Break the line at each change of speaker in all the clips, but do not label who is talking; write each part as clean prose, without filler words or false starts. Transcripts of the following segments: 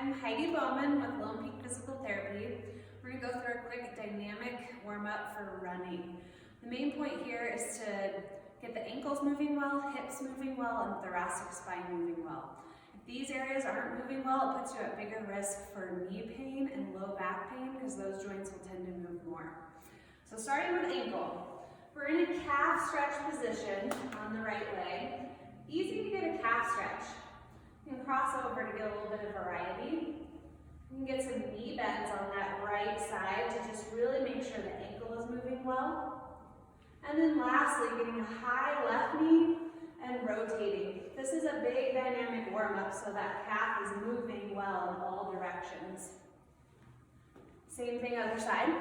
I'm Heidi with Lone Peak Physical Therapy. We're going to go through a quick dynamic warm-up for running. The main point here is to get the ankles moving well, hips moving well, and thoracic spine moving well. If these areas aren't moving well, it puts you at bigger risk for knee pain and low back pain because those joints will tend to move more. So starting with ankle, we're in a calf stretch position on the right leg. Easy to get a calf stretch. You can cross over to get a little bit of variety. You can get some knee bends on that right side to just really make sure the ankle is moving well. And then lastly, getting a high left knee and rotating. This is a big dynamic warm-up so that calf is moving well in all directions. Same thing other side.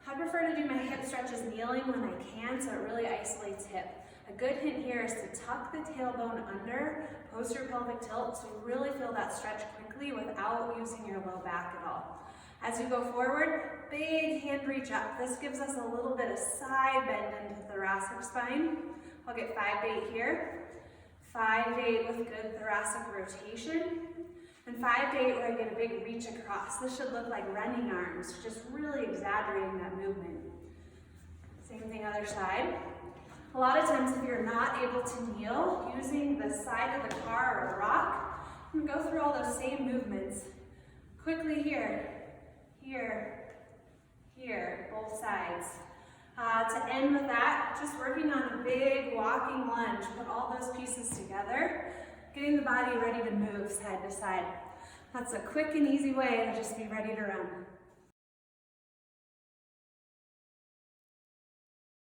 I prefer to do my hip stretches kneeling when I can so it really isolates hip. A good hint here is to tuck the tailbone under, posterior pelvic tilt, so you really feel that stretch quickly without using your low back at all. As you go forward, big hand reach up. This gives us a little bit of side bend into thoracic spine. I'll get 5 to 8 here. 5 to 8 with good thoracic rotation. And 5 to 8 where I get a big reach across. This should look like running arms, just really exaggerating that movement. Same thing other side. A lot of times if you're not able to kneel, using the side of the car or a rock, you can go through all those same movements. Quickly here, here, here, both sides. To end with that, just working on a big walking lunge. Put all those pieces together, getting the body ready to move side to side. That's a quick and easy way to just be ready to run.